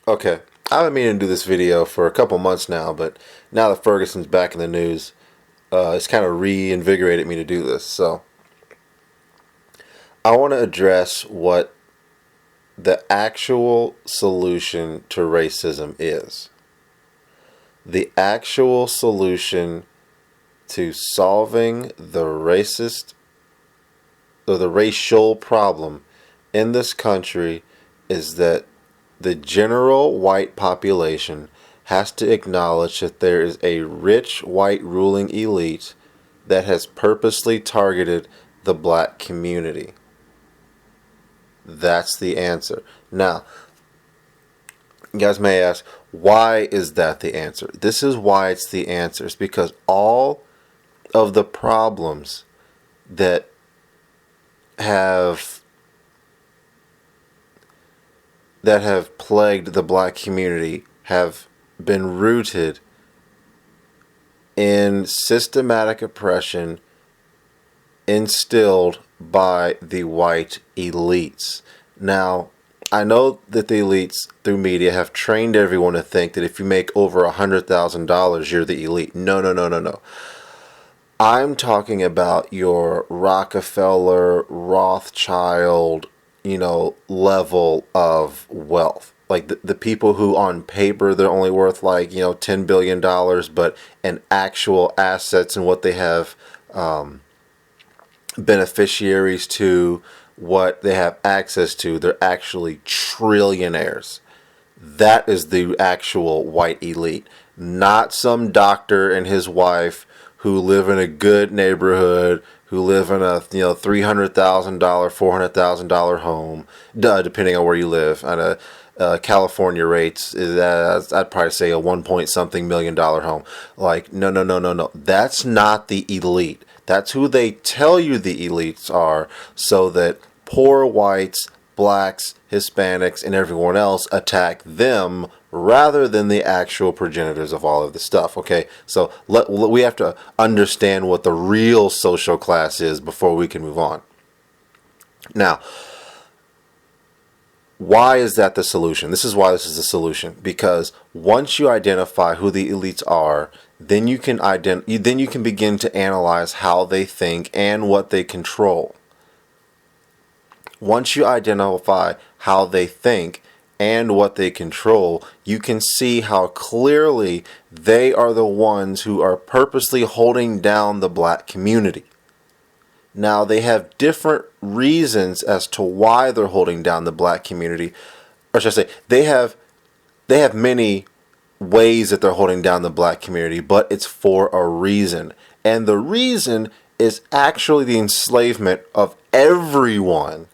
Okay, I've been meaning to do this video for a couple months now, but now that Ferguson's back in the news, it's kind of reinvigorated me to do this. So I want to address what the actual solution to racism is. The actual solution to solving the racial problem in this country is that the general white population has to acknowledge that there is a rich white ruling elite that has purposely targeted the black community. That's the answer. Now, you guys may ask, why is that the answer? This is why it's the answer. It's because all of the problems that have plagued the black community have been rooted in systematic oppression instilled by the white elites. Now, I know that the elites through media have trained everyone to think that if you make over $100,000, you're the elite. No, no, no, no, no. I'm talking about your Rockefeller, Rothschild, level of wealth. Like the people who on paper they're only worth like, $10 billion, but in actual assets and what they have beneficiaries to, what they have access to, they're actually trillionaires. That is the actual white elite, not some doctor and his wife who live in a good neighborhood, who live in a $300,000, $400,000 home, depending on where you live. At a California rates is I'd probably say a 1 point something million dollar home. Like no no no no no. That's not the elite. That's who they tell you the elites are, so that poor whites, blacks, Hispanics, and everyone else attack them rather than the actual progenitors of all of this stuff. Okay, so we have to understand what the real social class is before we can move on. Now, why is that the solution? This is why this is the solution. Because once you identify who the elites are, then you can begin to analyze how they think and what they control. Once you identify how they think and what they control, you can see how clearly they are the ones who are purposely holding down the black community. Now, they have different reasons as to why they're holding down the black community. Or should I say, they have many ways that they're holding down the black community, but it's for a reason. And the reason is actually the enslavement of everyone.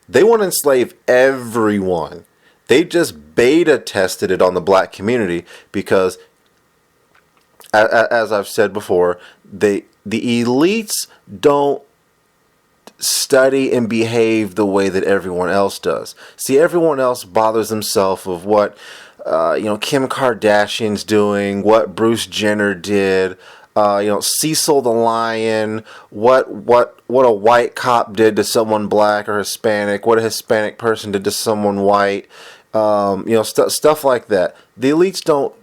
They want to enslave everyone. They just beta tested it on the black community because, as I've said before, the elites don't study and behave the way that everyone else does. See, everyone else bothers themselves with what Kim Kardashian's doing, what Bruce Jenner did, Cecil the Lion, what a white cop did to someone black or Hispanic, what a Hispanic person did to someone white, stuff like that. The elites don't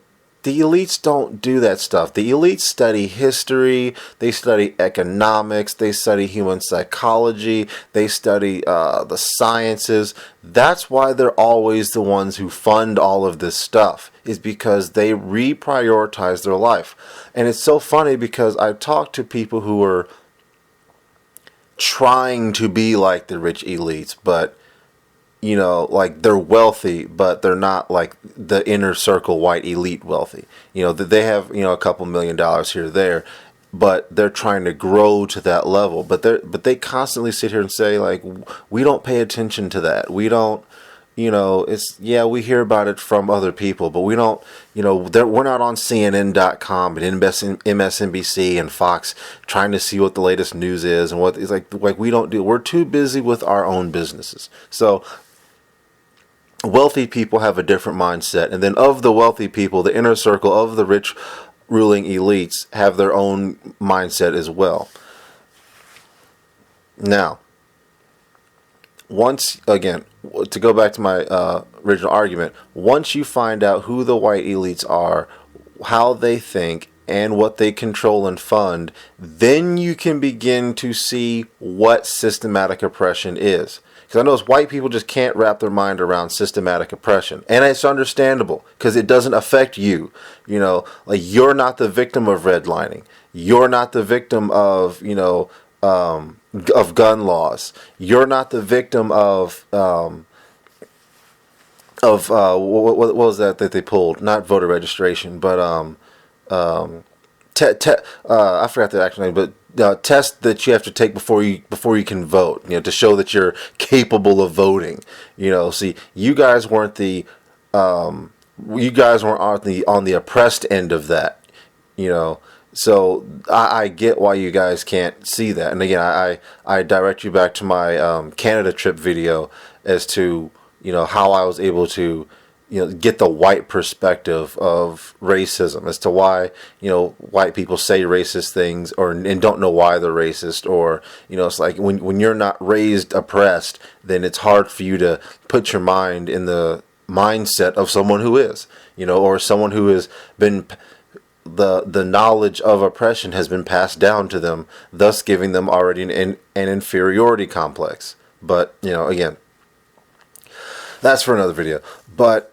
do that stuff. The elites study history, they study economics, they study human psychology, they study the sciences. That's why they're always the ones who fund all of this stuff, is because they reprioritize their life. And it's so funny because I've talked to people who are trying to be like the rich elites, but like they're wealthy, but they're not like the inner circle white elite wealthy. They have, a couple $1 million here or there, but they're trying to grow to that level. But they constantly sit here and say, like, we don't pay attention to that. We don't, we hear about it from other people, but we don't, we're not on CNN.com and MSNBC and Fox trying to see what the latest news is and what it's like we don't do. We're too busy with our own businesses. So wealthy people have a different mindset, and then of the wealthy people, the inner circle of the rich ruling elites have their own mindset as well. Now, once again, to go back to my original argument, once you find out who the white elites are, how they think, and what they control and fund, then you can begin to see what systematic oppression is. Because I know white people just can't wrap their mind around systematic oppression. And it's understandable because it doesn't affect you. You know, like you're not the victim of redlining. You're not the victim of, of gun laws. You're not the victim of what was that they pulled? Not voter registration, but I forgot the actual name, but test that you have to take before you can vote. You know, to show that you're capable of voting. You know, see, you guys weren't on the oppressed end of that. You know, so I get why you guys can't see that. And again, I direct you back to my Canada trip video as to how I was able to get the white perspective of racism as to why white people say racist things and don't know why they're racist, or it's like when you're not raised oppressed, then it's hard for you to put your mind in the mindset of someone who is, or someone who has been the knowledge of oppression has been passed down to them, thus giving them already an inferiority complex. But again, that's for another video. But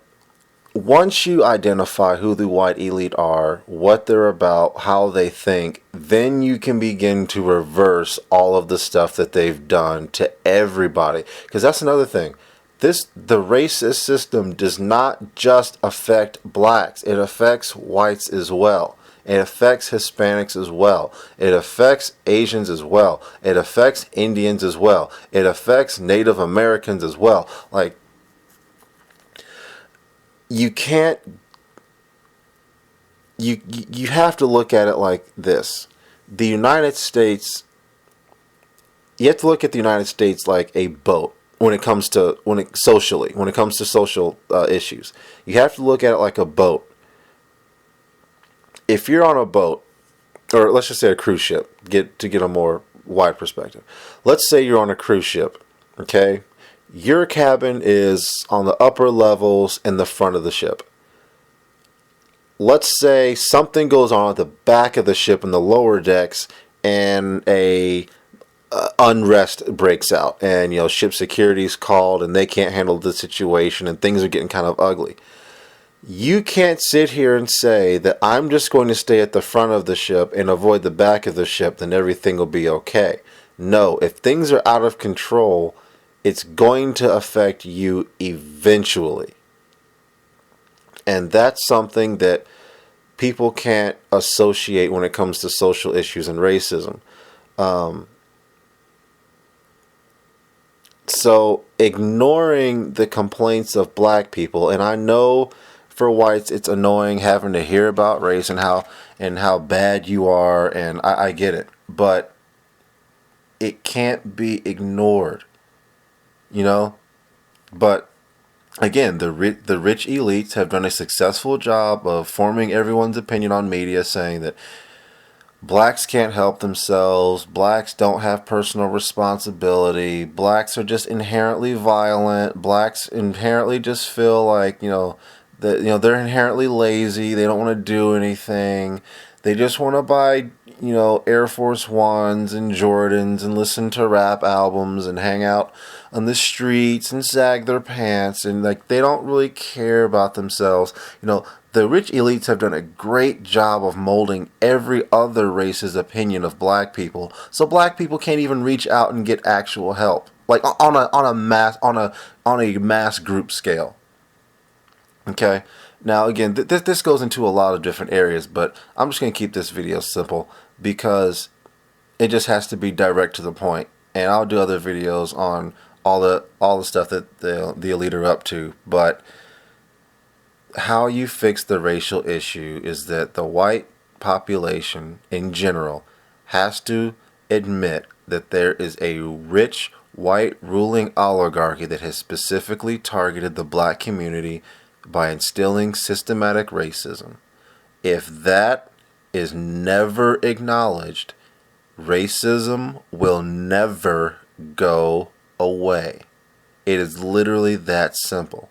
once you identify who the white elite are, what they're about, how they think, then you can begin to reverse all of the stuff that they've done to everybody. Because that's another thing. The racist system does not just affect blacks. It affects whites as well. It affects Hispanics as well. It affects Asians as well. It affects Indians as well. It affects Native Americans as well. Like, you can't, you have to look at it like this. The United States, you have to look at the United States like a boat when it comes to social issues. You have to look at it like a boat. If you're on a boat, or let's just say a cruise ship, to get a more wide perspective. Let's say you're on a cruise ship, okay? Your cabin is on the upper levels in the front of the ship. Let's say something goes on at the back of the ship in the lower decks, and a unrest breaks out, and ship security's called, and they can't handle the situation, and things are getting kind of ugly. You can't sit here and say that I'm just going to stay at the front of the ship and avoid the back of the ship, then everything will be okay. No, if things are out of control, it's going to affect you eventually. And that's something that people can't associate when it comes to social issues and racism. So ignoring the complaints of black people, and I know for whites it's annoying having to hear about race and how bad you are, and I get it, but it can't be ignored. But again, the rich elites have done a successful job of forming everyone's opinion on media, saying that blacks can't help themselves, blacks don't have personal responsibility, blacks are just inherently violent, blacks inherently just feel like they're inherently lazy, they don't want to do anything, they just want to buy Air Force Ones and Jordans and listen to rap albums and hang out on the streets and sag their pants, and they don't really care about themselves. The rich elites have done a great job of molding every other race's opinion of black people, so black people can't even reach out and get actual help, like on a mass group scale. Okay. Now, again, this goes into a lot of different areas, but I'm just going to keep this video simple because it just has to be direct to the point. And I'll do other videos on all the stuff that the elite are up to. But how you fix the racial issue is that the white population in general has to admit that there is a rich white ruling oligarchy that has specifically targeted the black community by instilling systematic racism. If that is never acknowledged, racism will never go away. It is literally that simple.